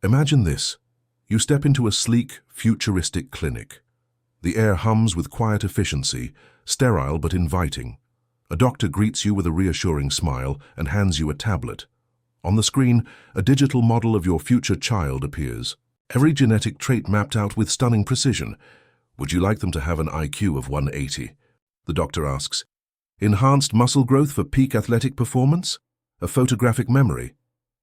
Imagine this. You step into a sleek, futuristic clinic. The air hums with quiet efficiency, sterile but inviting. A doctor greets you with a reassuring smile and hands you a tablet. On the screen, a digital model of your future child appears. Every genetic trait mapped out with stunning precision. Would you like them to have an IQ of 180? The doctor asks. Enhanced muscle growth for peak athletic performance? A photographic memory?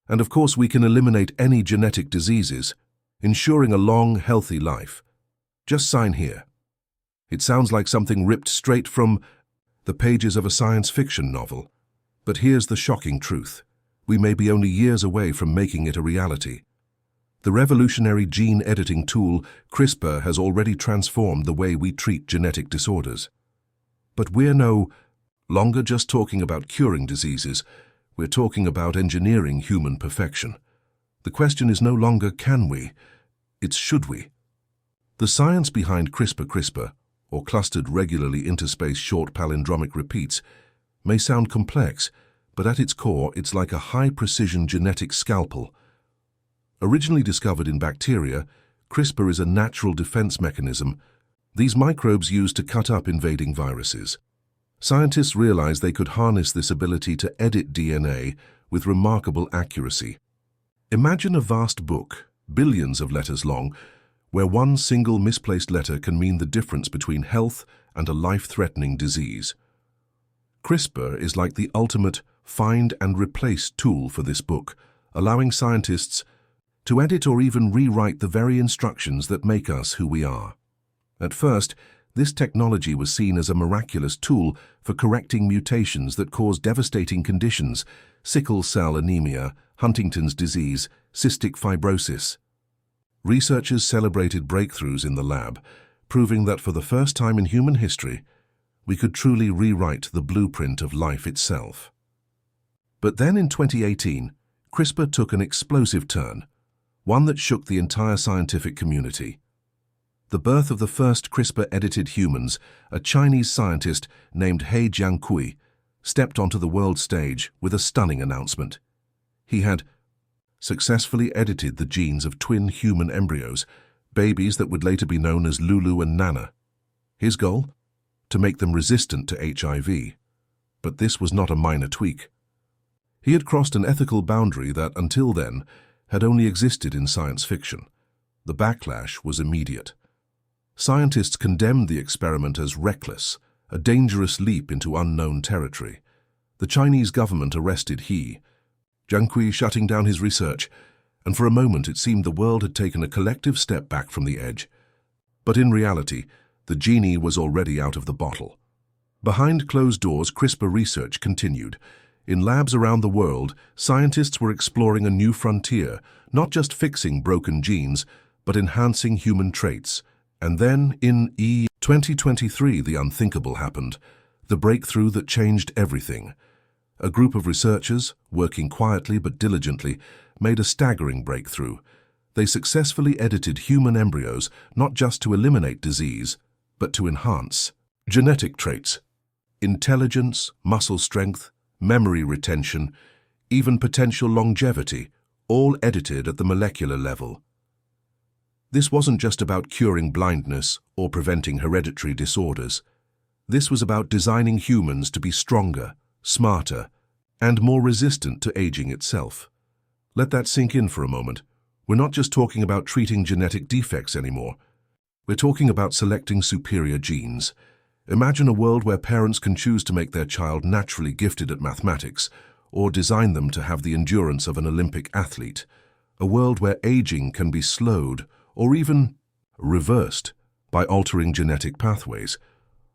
And of course we can eliminate any genetic diseases, ensuring a long, healthy life. Just sign here. It sounds like something ripped straight from the pages of a science fiction novel. But here's the shocking truth. We may be only years away from making it a reality. The revolutionary gene editing tool, CRISPR, has already transformed the way we treat genetic disorders. But we're no longer just talking about curing diseases. We're talking about engineering human perfection. The question is no longer can we, it's should we. The science behind CRISPR, or clustered regularly interspaced short palindromic repeats, may sound complex, but at its core it's like a high-precision genetic scalpel. Originally discovered in bacteria, CRISPR is a natural defense mechanism these microbes use to cut up invading viruses. Scientists realized they could harness this ability to edit DNA with remarkable accuracy. Imagine a vast book, billions of letters long, where one single misplaced letter can mean the difference between health and a life-threatening disease. CRISPR is like the ultimate find and replace tool for this book, allowing scientists to edit or even rewrite the very instructions that make us who we are. At first, this technology was seen as a miraculous tool for correcting mutations that cause devastating conditions: sickle cell anemia, Huntington's disease, cystic fibrosis. Researchers celebrated breakthroughs in the lab, proving that for the first time in human history, we could truly rewrite the blueprint of life itself. But then in 2018, CRISPR took an explosive turn, one that shook the entire scientific community. The birth of the first CRISPR-edited humans, a Chinese scientist named He Jiankui, stepped onto the world stage with a stunning announcement. He had successfully edited the genes of twin human embryos, babies that would later be known as Lulu and Nana. His goal? To make them resistant to HIV. But this was not a minor tweak. He had crossed an ethical boundary that, until then, had only existed in science fiction. The backlash was immediate. Scientists condemned the experiment as reckless, a dangerous leap into unknown territory. The Chinese government arrested He Jiankui, shutting down his research, and for a moment it seemed the world had taken a collective step back from the edge. But in reality, the genie was already out of the bottle. Behind closed doors, CRISPR research continued. In labs around the world, scientists were exploring a new frontier, not just fixing broken genes, but enhancing human traits. And then, in 2023, the unthinkable happened, the breakthrough that changed everything. A group of researchers, working quietly but diligently, made a staggering breakthrough. They successfully edited human embryos not just to eliminate disease, but to enhance genetic traits, intelligence, muscle strength, memory retention, even potential longevity, all edited at the molecular level. This wasn't just about curing blindness or preventing hereditary disorders. This was about designing humans to be stronger, smarter, and more resistant to aging itself. Let that sink in for a moment. We're not just talking about treating genetic defects anymore. We're talking about selecting superior genes. Imagine a world where parents can choose to make their child naturally gifted at mathematics, or design them to have the endurance of an Olympic athlete. A world where aging can be slowed, or even reversed, by altering genetic pathways.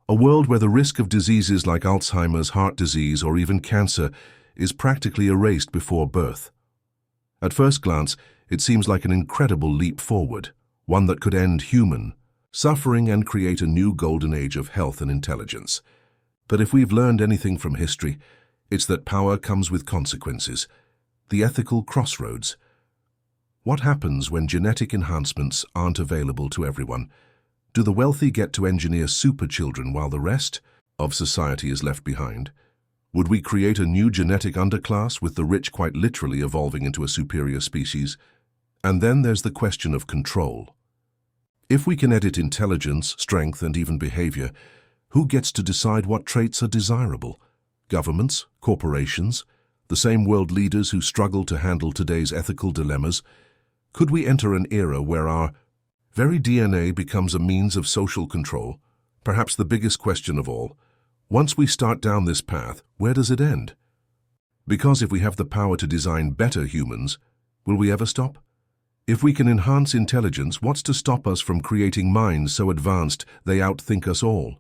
A world where the risk of diseases like Alzheimer's, heart disease, or even cancer is practically erased before birth. At first glance, it seems like an incredible leap forward, one that could end human suffering and create a new golden age of health and intelligence. But if we've learned anything from history, it's that power comes with consequences, the ethical crossroads. What happens when genetic enhancements aren't available to everyone? Do the wealthy get to engineer super children while the rest of society is left behind? Would we create a new genetic underclass with the rich quite literally evolving into a superior species? And then there's the question of control. If we can edit intelligence, strength, and even behavior, who gets to decide what traits are desirable? Governments? Corporations? The same world leaders who struggle to handle today's ethical dilemmas? Could we enter an era where our very DNA becomes a means of social control? Perhaps the biggest question of all, once we start down this path, where does it end? Because if we have the power to design better humans, will we ever stop? If we can enhance intelligence, what's to stop us from creating minds so advanced they outthink us all?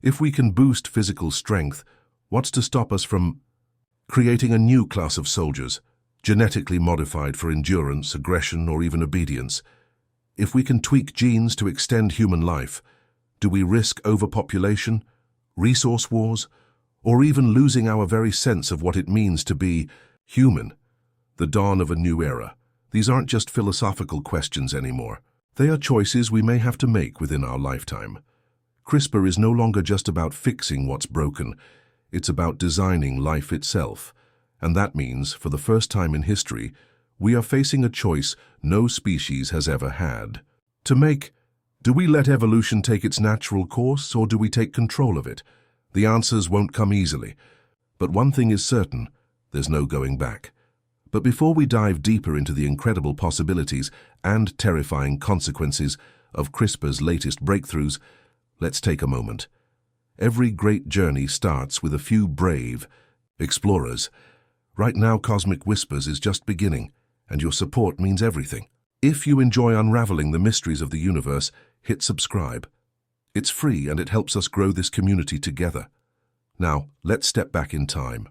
If we can boost physical strength, what's to stop us from creating a new class of soldiers, genetically modified for endurance, aggression, or even obedience? If we can tweak genes to extend human life, do we risk overpopulation, resource wars, or even losing our very sense of what it means to be human? The dawn of a new era. These aren't just philosophical questions anymore. They are choices we may have to make within our lifetime. CRISPR is no longer just about fixing what's broken. It's about designing life itself. And that means, for the first time in history, we are facing a choice no species has ever had. To make, do we let evolution take its natural course, or do we take control of it? The answers won't come easily. But one thing is certain, there's no going back. But before we dive deeper into the incredible possibilities and terrifying consequences of CRISPR's latest breakthroughs, let's take a moment. Every great journey starts with a few brave explorers. Right now, Cosmic Whispers is just beginning, and your support means everything. If you enjoy unraveling the mysteries of the universe, hit subscribe. It's free and it helps us grow this community together. Now, let's step back in time.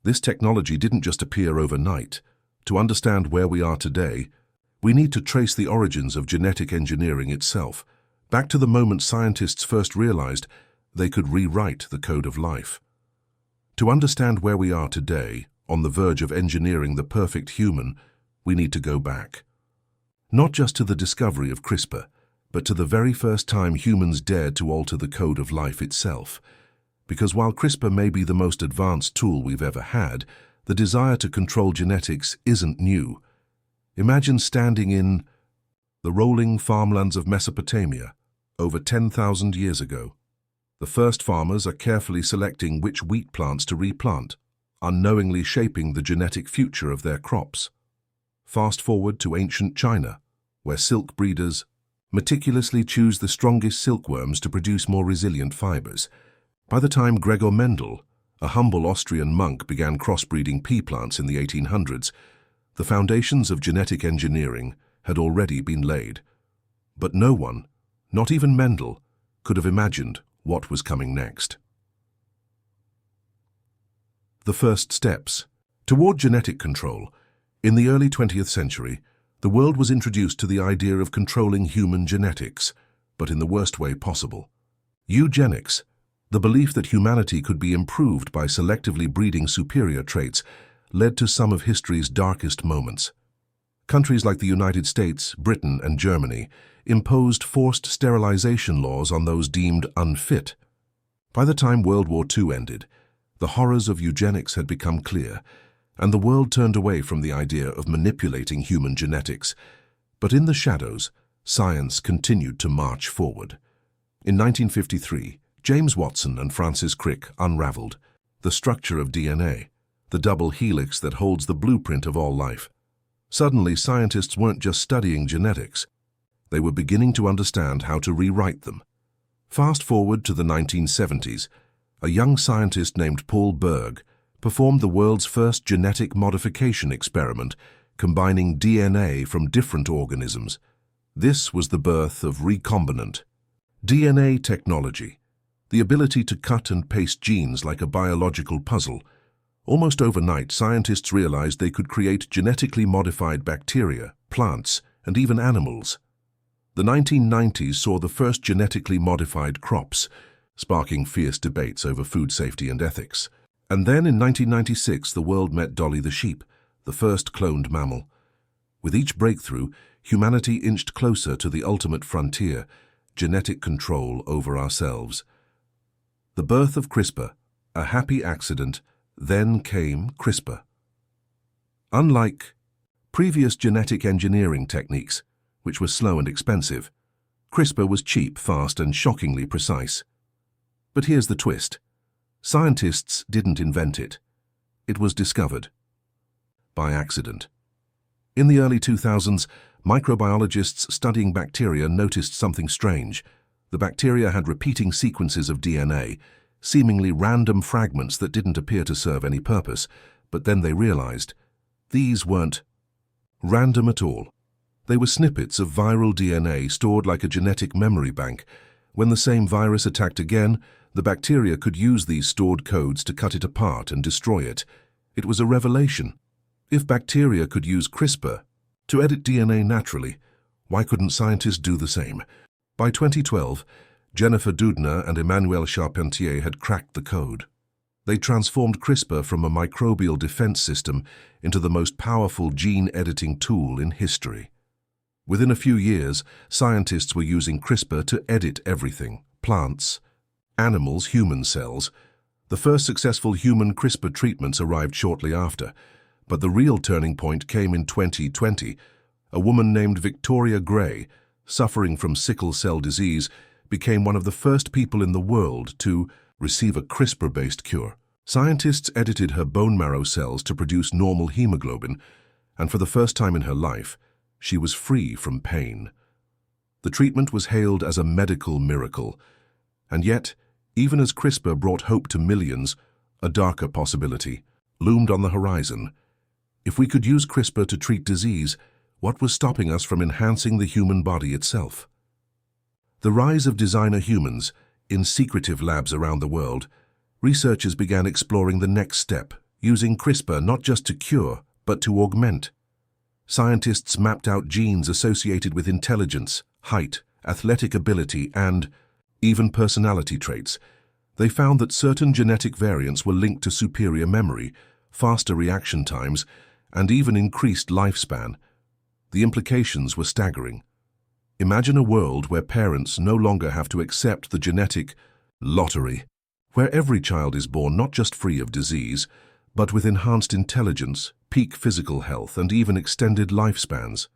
This technology didn't just appear overnight. To understand where we are today, we need to trace the origins of genetic engineering itself, back to the moment scientists first realized they could rewrite the code of life. To understand where we are today, on the verge of engineering the perfect human, we need to go back. Not just to the discovery of CRISPR, but to the very first time humans dared to alter the code of life itself. Because while CRISPR may be the most advanced tool we've ever had, the desire to control genetics isn't new. Imagine standing in the rolling farmlands of Mesopotamia over 10,000 years ago. The first farmers are carefully selecting which wheat plants to replant, unknowingly shaping the genetic future of their crops. Fast forward to ancient China, where silk breeders meticulously choose the strongest silkworms to produce more resilient fibers. By the time Gregor Mendel, a humble Austrian monk, began crossbreeding pea plants in the 1800s, the foundations of genetic engineering had already been laid. But no one, not even Mendel, could have imagined what was coming next. The first steps. Toward genetic control, in the early 20th century, the world was introduced to the idea of controlling human genetics, but in the worst way possible. Eugenics, the belief that humanity could be improved by selectively breeding superior traits, led to some of history's darkest moments. Countries like the United States, Britain, and Germany imposed forced sterilization laws on those deemed unfit. By the time World War II ended, the horrors of eugenics had become clear, and the world turned away from the idea of manipulating human genetics. But in the shadows, science continued to march forward. In 1953, James Watson and Francis Crick unraveled the structure of DNA, the double helix that holds the blueprint of all life. Suddenly, scientists weren't just studying genetics. They were beginning to understand how to rewrite them. Fast forward to the 1970s, a young scientist named Paul Berg performed the world's first genetic modification experiment, combining DNA from different organisms. This was the birth of recombinant DNA technology, the ability to cut and paste genes like a biological puzzle. Almost overnight, scientists realized they could create genetically modified bacteria, plants, and even animals. The 1990s saw the first genetically modified crops, sparking fierce debates over food safety and ethics. And then in 1996, the world met Dolly the sheep, the first cloned mammal. With each breakthrough, humanity inched closer to the ultimate frontier, genetic control over ourselves. The birth of CRISPR, a happy accident, then came CRISPR. Unlike previous genetic engineering techniques, which were slow and expensive. CRISPR was cheap, fast, and shockingly precise. But here's the twist. Scientists didn't invent it. It was discovered by accident. In the early 2000s, microbiologists studying bacteria noticed something strange. The bacteria had repeating sequences of DNA, seemingly random fragments that didn't appear to serve any purpose, but then they realized these weren't random at all. They were snippets of viral DNA stored like a genetic memory bank. When the same virus attacked again, the bacteria could use these stored codes to cut it apart and destroy it. It was a revelation. If bacteria could use CRISPR to edit DNA naturally, why couldn't scientists do the same? By 2012, Jennifer Doudna and Emmanuel Charpentier had cracked the code. They transformed CRISPR from a microbial defense system into the most powerful gene-editing tool in history. Within a few years, scientists were using CRISPR to edit everything: plants, animals, human cells. The first successful human CRISPR treatments arrived shortly after, but the real turning point came in 2020. A woman named Victoria Gray, suffering from sickle cell disease, became one of the first people in the world to receive a CRISPR-based cure. Scientists edited her bone marrow cells to produce normal hemoglobin, and for the first time in her life, she was free from pain. The treatment was hailed as a medical miracle, and yet, even as CRISPR brought hope to millions, a darker possibility loomed on the horizon. If we could use CRISPR to treat disease, what was stopping us from enhancing the human body itself? The rise of designer humans in secretive labs around the world, researchers began exploring the next step, using CRISPR not just to cure, but to augment. Scientists mapped out genes associated with intelligence, height, athletic ability, and even personality traits. They found that certain genetic variants were linked to superior memory, faster reaction times, and even increased lifespan. The implications were staggering. Imagine a world where parents no longer have to accept the genetic lottery, where every child is born not just free of disease, but with enhanced intelligence, peak physical health, and even extended lifespans.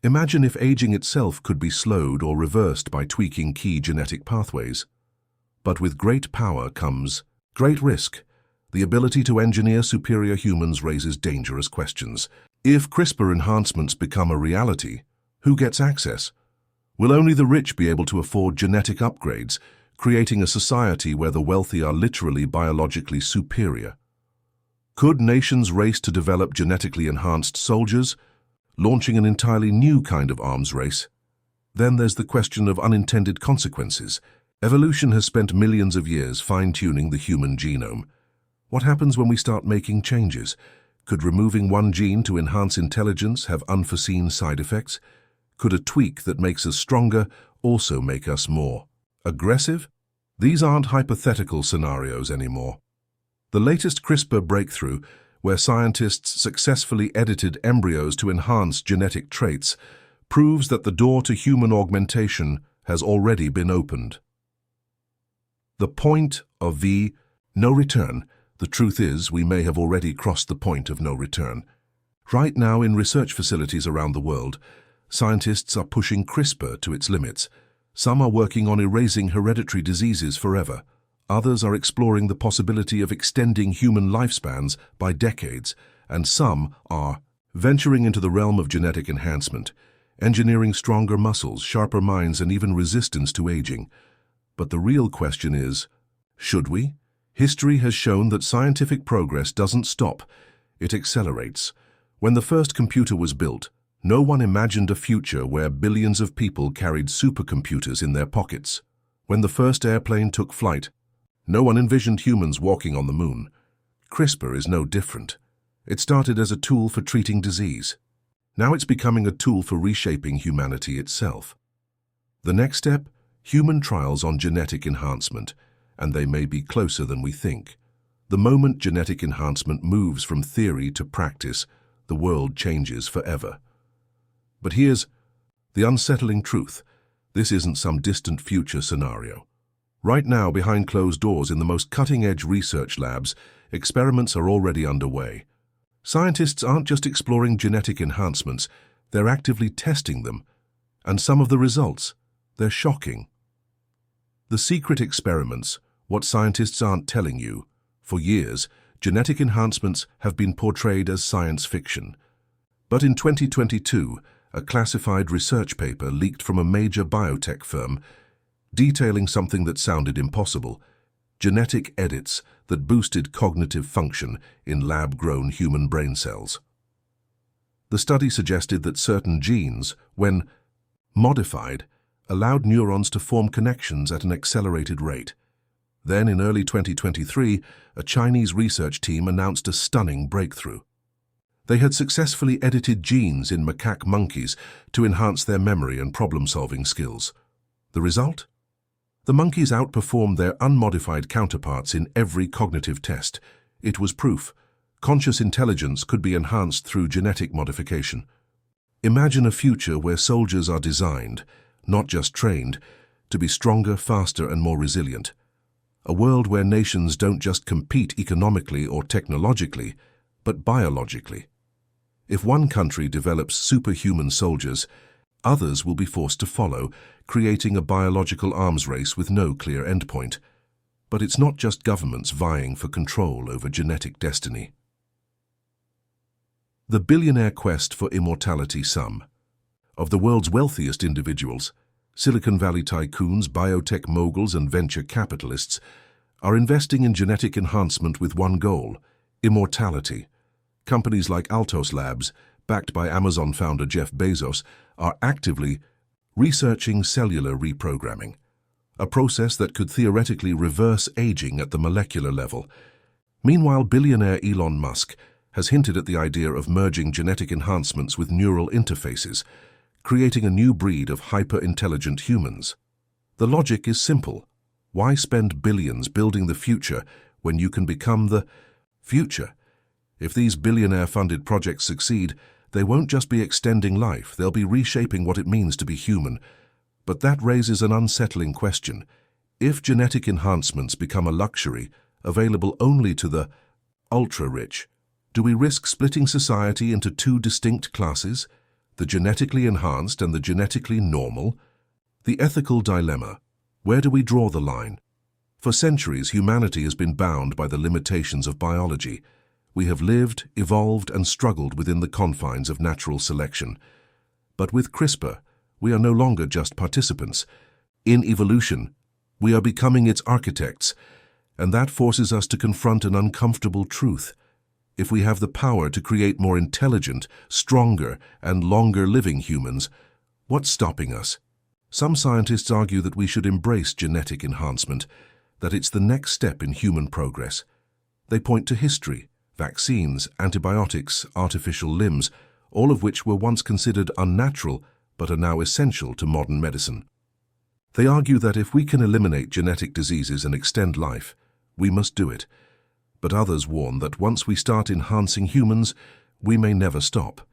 Imagine if aging itself could be slowed or reversed by tweaking key genetic pathways. But with great power comes great risk. The ability to engineer superior humans raises dangerous questions. If CRISPR enhancements become a reality, who gets access? Will only the rich be able to afford genetic upgrades, creating a society where the wealthy are literally biologically superior? Could nations race to develop genetically enhanced soldiers, launching an entirely new kind of arms race? Then there's the question of unintended consequences. Evolution has spent millions of years fine-tuning the human genome. What happens when we start making changes? Could removing one gene to enhance intelligence have unforeseen side effects? Could a tweak that makes us stronger also make us more aggressive? These aren't hypothetical scenarios anymore. The latest CRISPR breakthrough, where scientists successfully edited embryos to enhance genetic traits, proves that the door to human augmentation has already been opened. The point of no return. The truth is, we may have already crossed the point of no return. Right now, in research facilities around the world, scientists are pushing CRISPR to its limits. Some are working on erasing hereditary diseases forever. Others are exploring the possibility of extending human lifespans by decades, and some are venturing into the realm of genetic enhancement, engineering stronger muscles, sharper minds, and even resistance to aging. But the real question is, should we? History has shown that scientific progress doesn't stop, it accelerates. When the first computer was built, no one imagined a future where billions of people carried supercomputers in their pockets. When the first airplane took flight, no one envisioned humans walking on the moon. CRISPR is no different. It started as a tool for treating disease. Now it's becoming a tool for reshaping humanity itself. The next step? Human trials on genetic enhancement, and they may be closer than we think. The moment genetic enhancement moves from theory to practice, the world changes forever. But here's the unsettling truth. This isn't some distant future scenario. Right now, behind closed doors in the most cutting-edge research labs, experiments are already underway. Scientists aren't just exploring genetic enhancements, they're actively testing them. And some of the results, they're shocking. The secret experiments, what scientists aren't telling you. For years, genetic enhancements have been portrayed as science fiction. But in 2022, a classified research paper leaked from a major biotech firm detailing something that sounded impossible: genetic edits that boosted cognitive function in lab-grown human brain cells. The study suggested that certain genes, when modified, allowed neurons to form connections at an accelerated rate. Then, in early 2023, a Chinese research team announced a stunning breakthrough. They had successfully edited genes in macaque monkeys to enhance their memory and problem-solving skills. The result? The monkeys outperformed their unmodified counterparts in every cognitive test. It was proof conscious intelligence could be enhanced through genetic modification. Imagine a future where soldiers are designed, not just trained, to be stronger, faster, and more resilient. A world where nations don't just compete economically or technologically, but biologically. If one country develops superhuman soldiers, others will be forced to follow, creating a biological arms race with no clear endpoint. But it's not just governments vying for control over genetic destiny. The billionaire quest for immortality. Some of the world's wealthiest individuals, Silicon Valley tycoons, biotech moguls, and venture capitalists, are investing in genetic enhancement with one goal: immortality. Companies like Altos Labs, backed by Amazon founder Jeff Bezos, are actively researching cellular reprogramming, a process that could theoretically reverse aging at the molecular level. Meanwhile, billionaire Elon Musk has hinted at the idea of merging genetic enhancements with neural interfaces, creating a new breed of hyper-intelligent humans. The logic is simple. Why spend billions building the future when you can become the future? If these billionaire-funded projects succeed, they won't just be extending life, they'll be reshaping what it means to be human. But that raises an unsettling question. If genetic enhancements become a luxury, available only to the ultra-rich, do we risk splitting society into two distinct classes, the genetically enhanced and the genetically normal? The ethical dilemma. Where do we draw the line? For centuries, humanity has been bound by the limitations of biology. We have lived, evolved, and struggled within the confines of natural selection. But with CRISPR, we are no longer just participants. In evolution, we are becoming its architects, and that forces us to confront an uncomfortable truth. If we have the power to create more intelligent, stronger, and longer-living humans, what's stopping us? Some scientists argue that we should embrace genetic enhancement, that it's the next step in human progress. They point to history, vaccines, antibiotics, artificial limbs, all of which were once considered unnatural but are now essential to modern medicine. They argue that if we can eliminate genetic diseases and extend life, we must do it. But others warn that once we start enhancing humans, we may never stop.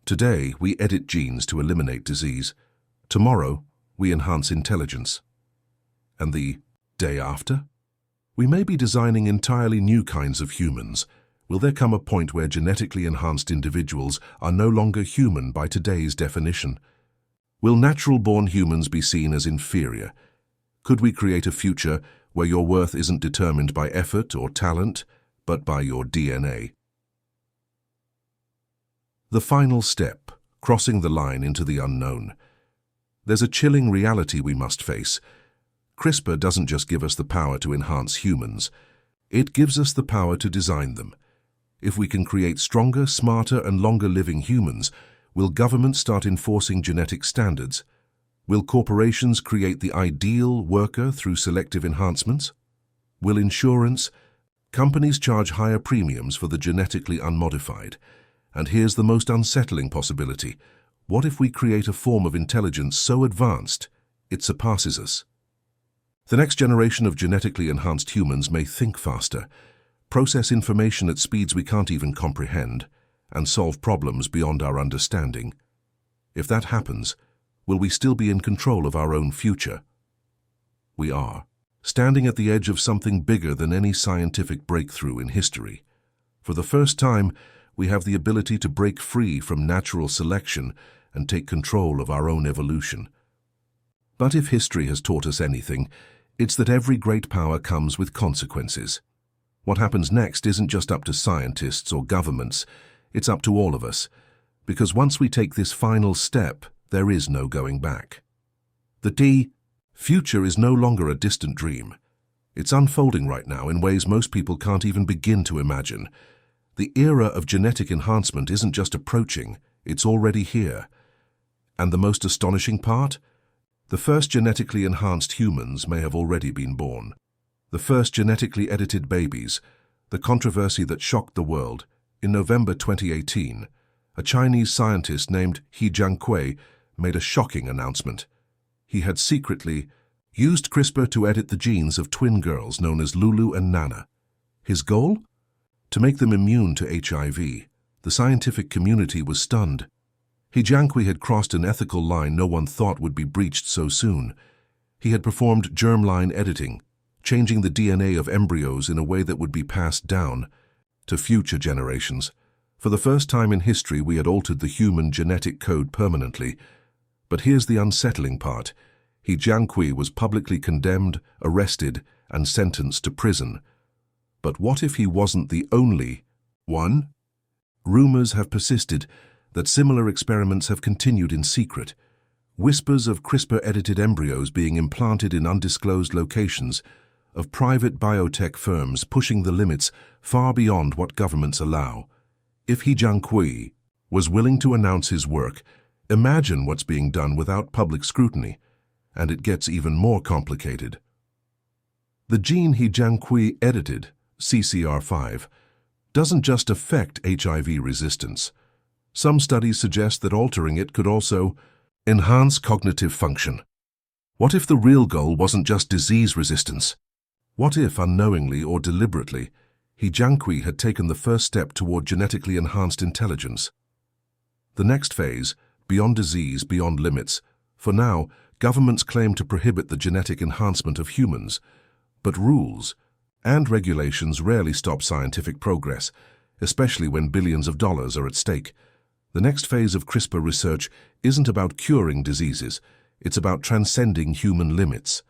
Today, we edit genes to eliminate disease. Tomorrow, we enhance intelligence. And the day after? We may be designing entirely new kinds of humans. Will there come a point where genetically enhanced individuals are no longer human by today's definition? Will natural-born humans be seen as inferior? Could we create a future where your worth isn't determined by effort or talent, but by your DNA? The final step, crossing the line into the unknown. There's a chilling reality we must face. CRISPR doesn't just give us the power to enhance humans. It gives us the power to design them. If we can create stronger, smarter, and longer-living humans, will governments start enforcing genetic standards? Will corporations create the ideal worker through selective enhancements? Will companies charge higher premiums for the genetically unmodified? And here's the most unsettling possibility. What if we create a form of intelligence so advanced it surpasses us? The next generation of genetically enhanced humans may think faster, process information at speeds we can't even comprehend, and solve problems beyond our understanding. If that happens, will we still be in control of our own future? We are, standing at the edge of something bigger than any scientific breakthrough in history. For the first time, we have the ability to break free from natural selection and take control of our own evolution. But if history has taught us anything, it's that every great power comes with consequences. What happens next isn't just up to scientists or governments, it's up to all of us, because once we take this final step, there is no going back. The future is no longer a distant dream. It's unfolding right now in ways most people can't even begin to imagine. The era of genetic enhancement isn't just approaching, it's already here. And the most astonishing part? The first genetically enhanced humans may have already been born. The first genetically edited babies, the controversy that shocked the world. In November 2018, a Chinese scientist named He Jiankui made a shocking announcement. He had secretly used CRISPR to edit the genes of twin girls known as Lulu and Nana. His goal? To make them immune to HIV. The scientific community was stunned. He Jiankui had crossed an ethical line no one thought would be breached so soon. He had performed germline editing, changing the DNA of embryos in a way that would be passed down to future generations. For the first time in history, we had altered the human genetic code permanently. But here's the unsettling part. He Jiankui was publicly condemned, arrested, and sentenced to prison. But what if he wasn't the only one? Rumors have persisted that similar experiments have continued in secret. Whispers of CRISPR-edited embryos being implanted in undisclosed locations, of private biotech firms pushing the limits far beyond what governments allow. If He Jiankui was willing to announce his work, imagine what's being done without public scrutiny, and it gets even more complicated. The gene He Jiankui edited, CCR5, doesn't just affect HIV resistance. Some studies suggest that altering it could also enhance cognitive function. What if the real goal wasn't just disease resistance? What if, unknowingly or deliberately, He Jiankui had taken the first step toward genetically enhanced intelligence? The next phase, beyond disease, beyond limits. For now, governments claim to prohibit the genetic enhancement of humans, but rules and regulations rarely stop scientific progress, especially when billions of dollars are at stake. The next phase of CRISPR research isn't about curing diseases, it's about transcending human limits.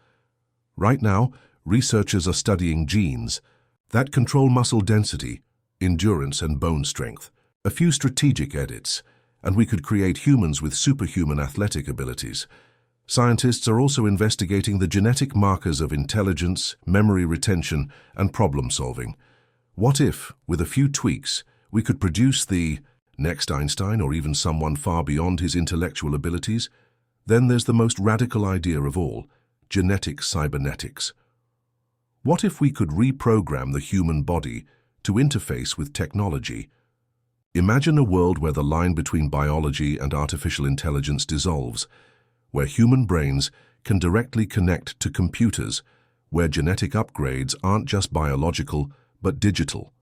Right now, researchers are studying genes that control muscle density, endurance, and bone strength. A few strategic edits, and we could create humans with superhuman athletic abilities. Scientists are also investigating the genetic markers of intelligence, memory retention, and problem-solving. What if, with a few tweaks, we could produce the next Einstein or even someone far beyond his intellectual abilities? Then there's the most radical idea of all, genetic cybernetics. What if we could reprogram the human body to interface with technology? Imagine a world where the line between biology and artificial intelligence dissolves, where human brains can directly connect to computers, where genetic upgrades aren't just biological but digital.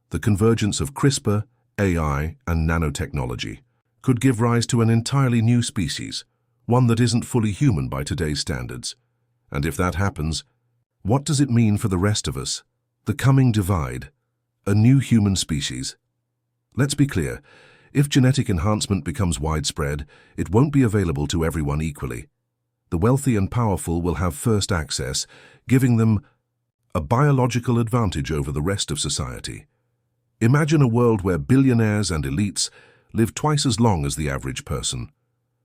The convergence of CRISPR, AI, and nanotechnology could give rise to an entirely new species, one that isn't fully human by today's standards. And if that happens, what does it mean for the rest of us? The coming divide, a new human species. Let's be clear, if genetic enhancement becomes widespread, it won't be available to everyone equally. The wealthy and powerful will have first access, giving them a biological advantage over the rest of society. Imagine a world where billionaires and elites live twice as long as the average person,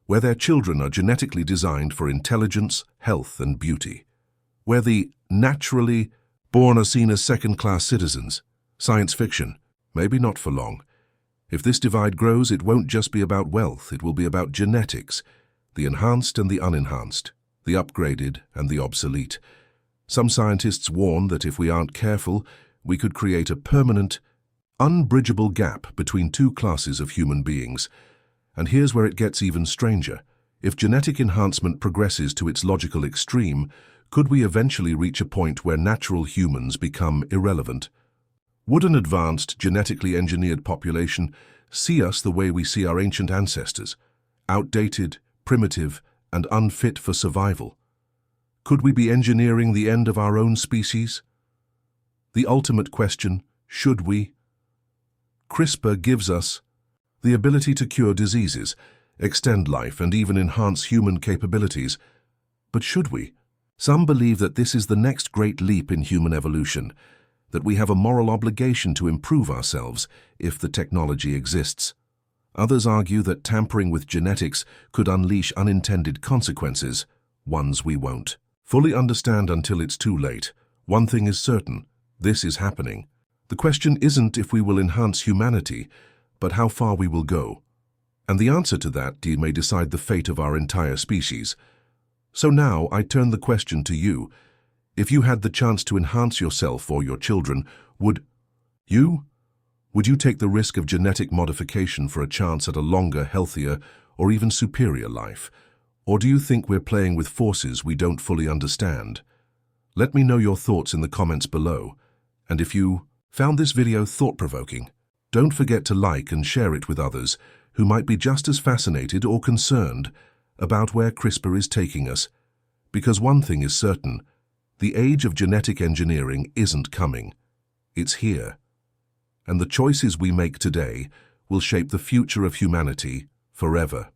where their children are genetically designed for intelligence, health, and beauty, where the naturally born are seen as second-class citizens. Science fiction, maybe not for long. If this divide grows, it won't just be about wealth, it will be about genetics, the enhanced and the unenhanced, the upgraded and the obsolete. Some scientists warn that if we aren't careful, we could create a permanent, unbridgeable gap between two classes of human beings. And here's where it gets even stranger. If genetic enhancement progresses to its logical extreme, could we eventually reach a point where natural humans become irrelevant? Would an advanced, genetically engineered population see us the way we see our ancient ancestors, outdated, primitive, and unfit for survival? Could we be engineering the end of our own species? The ultimate question, should we? CRISPR gives us the ability to cure diseases, extend life, and even enhance human capabilities. But should we? Some believe that this is the next great leap in human evolution, that we have a moral obligation to improve ourselves if the technology exists. Others argue that tampering with genetics could unleash unintended consequences, ones we won't fully understand until it's too late. One thing is certain, this is happening. The question isn't if we will enhance humanity, but how far we will go. And the answer to that may decide the fate of our entire species. So now I turn the question to you. If you had the chance to enhance yourself or your children, would you take the risk of genetic modification for a chance at a longer, healthier, or even superior life? Or do you think we're playing with forces we don't fully understand? Let me know your thoughts in the comments below. And if you found this video thought-provoking, don't forget to like and share it with others who might be just as fascinated or concerned about where CRISPR is taking us. Because one thing is certain, the age of genetic engineering isn't coming. It's here. And the choices we make today will shape the future of humanity forever.